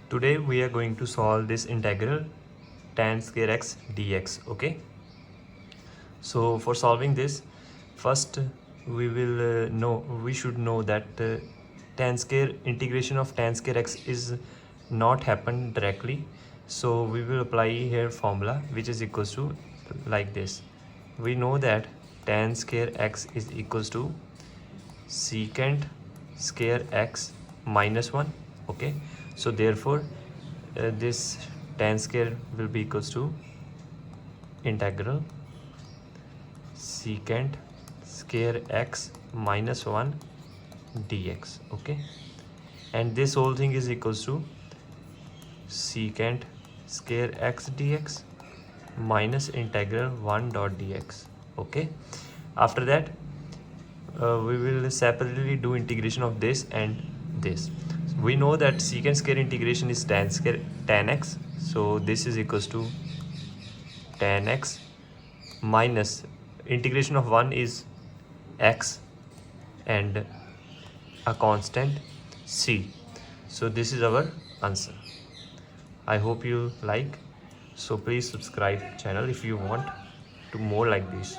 Today we are going to solve this integral tan square x dx. Okay, so for solving this, first we should know that tan square integration of tan square x is not happen directly. So we will apply here formula which is equals to like this. We know that tan square x is equals to secant square x minus 1. Okay, so therefore this tan square will be equals to integral secant square x minus 1 dx. Okay, and this whole thing is equals to secant square x dx minus integral 1 dot dx. Okay, after that we will separately do integration of this and this. We know that secant square integration is tan x, so this is equals to tan x minus integration of 1 is x and a constant c. So this is our answer. I hope you like, so please subscribe channel if you want to more like this.